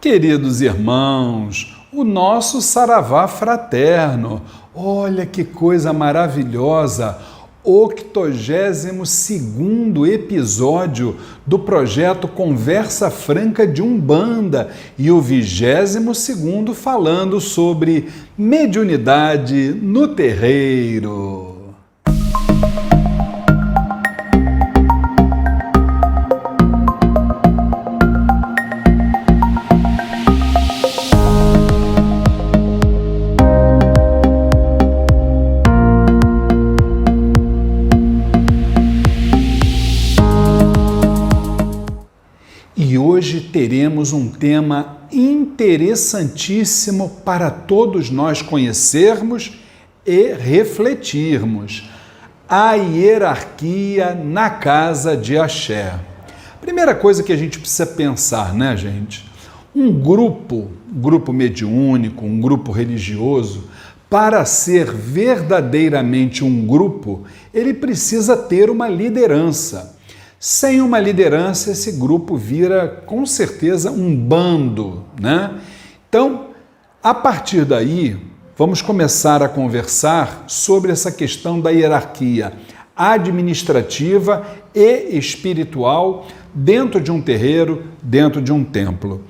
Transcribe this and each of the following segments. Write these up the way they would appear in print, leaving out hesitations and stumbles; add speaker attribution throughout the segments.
Speaker 1: Queridos irmãos, o nosso Saravá fraterno, olha que coisa maravilhosa, 82º episódio do projeto Conversa Franca de Umbanda e o 22º falando sobre mediunidade no terreiro. E hoje teremos um tema interessantíssimo para todos nós conhecermos e refletirmos: a hierarquia na casa de Axé. Primeira coisa que a gente precisa pensar, né, gente? Um grupo mediúnico, um grupo religioso, para ser verdadeiramente um grupo, ele precisa ter uma liderança. Sem uma liderança, esse grupo vira, com certeza, um bando, né? Então, a partir daí, vamos começar a conversar sobre essa questão da hierarquia administrativa e espiritual dentro de um terreiro, dentro de um templo.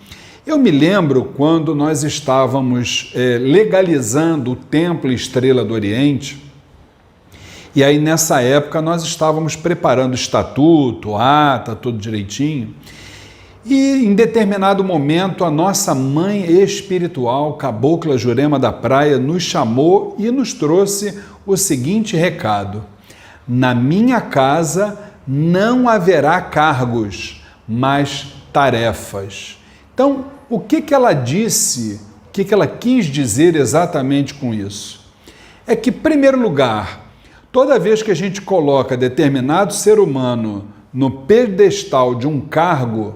Speaker 1: Eu me lembro quando nós estávamos legalizando o Templo Estrela do Oriente. E aí, nessa época, nós estávamos preparando o estatuto, ata, tudo direitinho. E, em determinado momento, a nossa mãe espiritual, Cabocla Jurema da Praia, nos chamou e nos trouxe o seguinte recado: na minha casa não haverá cargos, mas tarefas. Então, o que ela disse, o que ela quis dizer exatamente com isso? É que, em primeiro lugar, toda vez que a gente coloca determinado ser humano no pedestal de um cargo,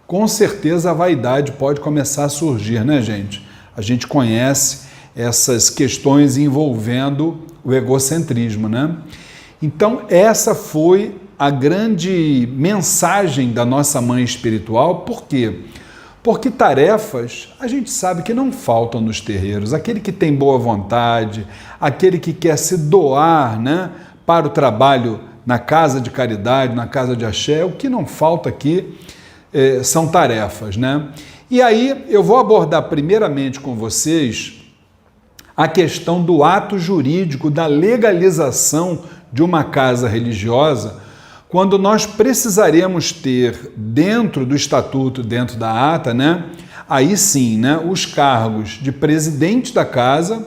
Speaker 1: com certeza a vaidade pode começar a surgir, né, gente? A gente conhece essas questões envolvendo o egocentrismo, né? Então, essa foi a grande mensagem da nossa mãe espiritual. Por quê? Porque tarefas a gente sabe que não faltam nos terreiros. Aquele que tem boa vontade, aquele que quer se doar, né, para o trabalho na casa de caridade, na casa de Axé, o que não falta aqui são tarefas, né? E aí eu vou abordar primeiramente com vocês a questão do ato jurídico, da legalização de uma casa religiosa, quando nós precisaremos ter dentro do estatuto, dentro da ata, né, aí sim, né, os cargos de presidente da casa,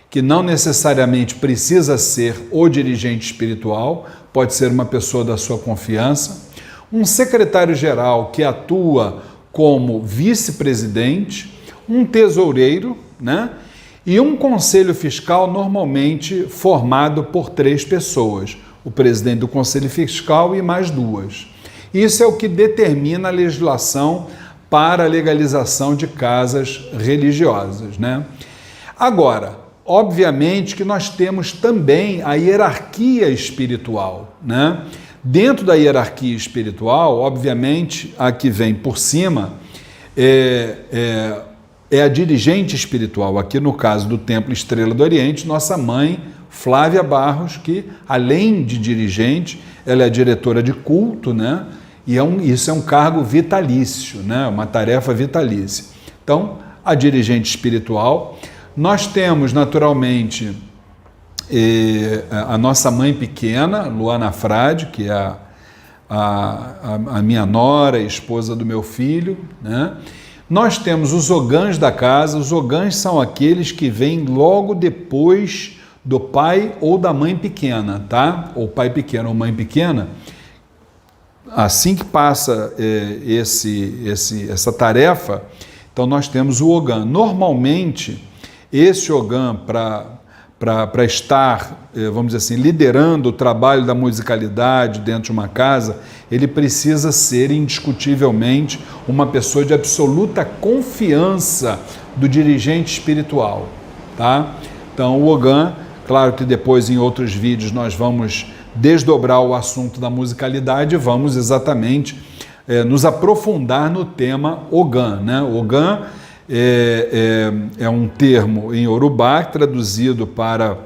Speaker 1: que não necessariamente precisa ser o dirigente espiritual, pode ser uma pessoa da sua confiança, um secretário-geral que atua como vice-presidente, um tesoureiro, né, e um conselho fiscal normalmente formado por 3 pessoas. O presidente do Conselho Fiscal e mais 2. Isso é o que determina a legislação para a legalização de casas religiosas, né? Agora, obviamente que nós temos também a hierarquia espiritual, né? Dentro da hierarquia espiritual, obviamente, a que vem por cima é a dirigente espiritual. Aqui no caso do Templo Estrela do Oriente, nossa mãe Flávia Barros, que além de dirigente, ela é diretora de culto, né? E isso é um cargo vitalício, né? Uma tarefa vitalícia. Então, a dirigente espiritual. Nós temos, naturalmente, a nossa mãe pequena, Luana Frade, que é a minha nora, esposa do meu filho, né? Nós temos os ogãs da casa. Os ogãs são aqueles que vêm logo depois do pai ou da mãe pequena, tá? Ou pai pequeno ou mãe pequena. Assim que passa essa tarefa, então nós temos o ogã. Normalmente, esse ogã, para estar, vamos dizer assim, liderando o trabalho da musicalidade dentro de uma casa, ele precisa ser indiscutivelmente uma pessoa de absoluta confiança do dirigente espiritual, tá? Então, o ogã, claro que depois em outros vídeos nós vamos desdobrar o assunto da musicalidade e vamos exatamente nos aprofundar no tema Ogã, né? Ogã é um termo em Yorubá traduzido para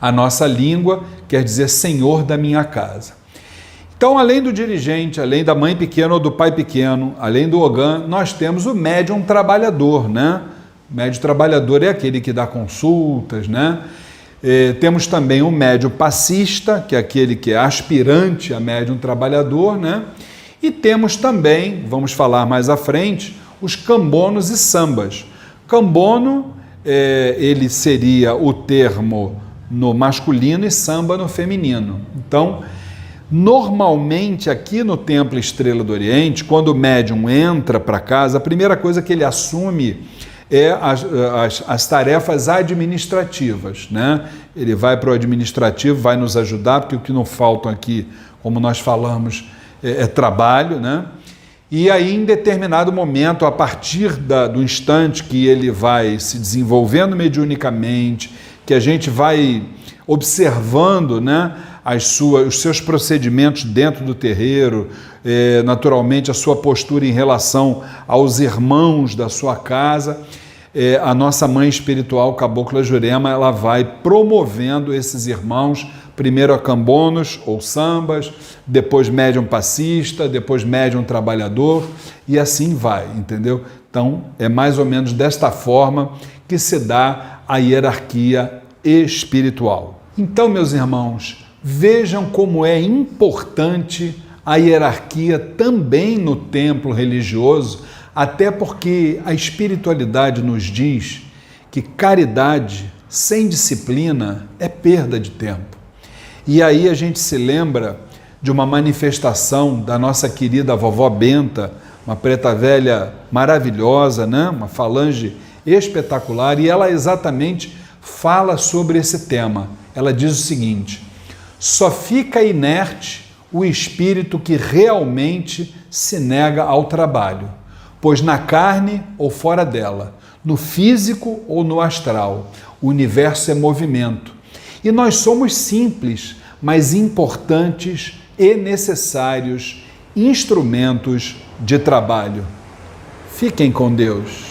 Speaker 1: a nossa língua, quer dizer Senhor da minha casa. Então, além do dirigente, além da mãe pequena ou do pai pequeno, além do Ogã, nós temos o médium trabalhador, né? O médium trabalhador é aquele que dá consultas, né? Temos também o médium passista, que é aquele que é aspirante a médium trabalhador, né? E temos também, vamos falar mais à frente, os cambonos e sambas. Cambono, ele seria o termo no masculino e samba no feminino. Então, normalmente aqui no Templo Estrela do Oriente, quando o médium entra para casa, a primeira coisa que ele assume é as tarefas administrativas, né? Ele vai para o administrativo, vai nos ajudar, porque o que não faltam aqui, como nós falamos, é trabalho, né? E aí, em determinado momento, a partir do instante que ele vai se desenvolvendo mediunicamente, que a gente vai observando, né, os seus procedimentos dentro do terreiro, naturalmente a sua postura em relação aos irmãos da sua casa, a nossa mãe espiritual, Cabocla Jurema, ela vai promovendo esses irmãos, primeiro a cambonos ou sambas, depois médium passista, depois médium trabalhador, e assim vai, entendeu? Então, é mais ou menos desta forma que se dá a hierarquia espiritual. Então, meus irmãos, vejam como é importante a hierarquia também no templo religioso, até porque a espiritualidade nos diz que caridade sem disciplina é perda de tempo. E aí a gente se lembra de uma manifestação da nossa querida vovó Benta, uma preta velha maravilhosa, né? Uma falange espetacular, e ela exatamente fala sobre esse tema. Ela diz o seguinte: só fica inerte o espírito que realmente se nega ao trabalho, pois na carne ou fora dela, no físico ou no astral, o universo é movimento. E nós somos simples, mas importantes e necessários instrumentos de trabalho. Fiquem com Deus.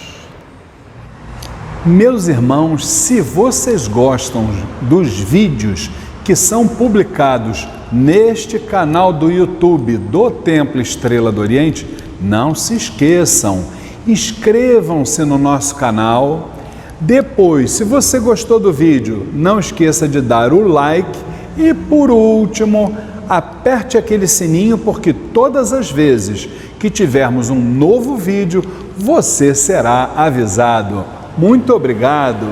Speaker 1: Meus irmãos, se vocês gostam dos vídeos que são publicados neste canal do YouTube do Templo Estrela do Oriente, não se esqueçam, inscrevam-se no nosso canal. Depois, se você gostou do vídeo, não esqueça de dar o like e, por último, aperte aquele sininho, porque todas as vezes que tivermos um novo vídeo, você será avisado. Muito obrigado!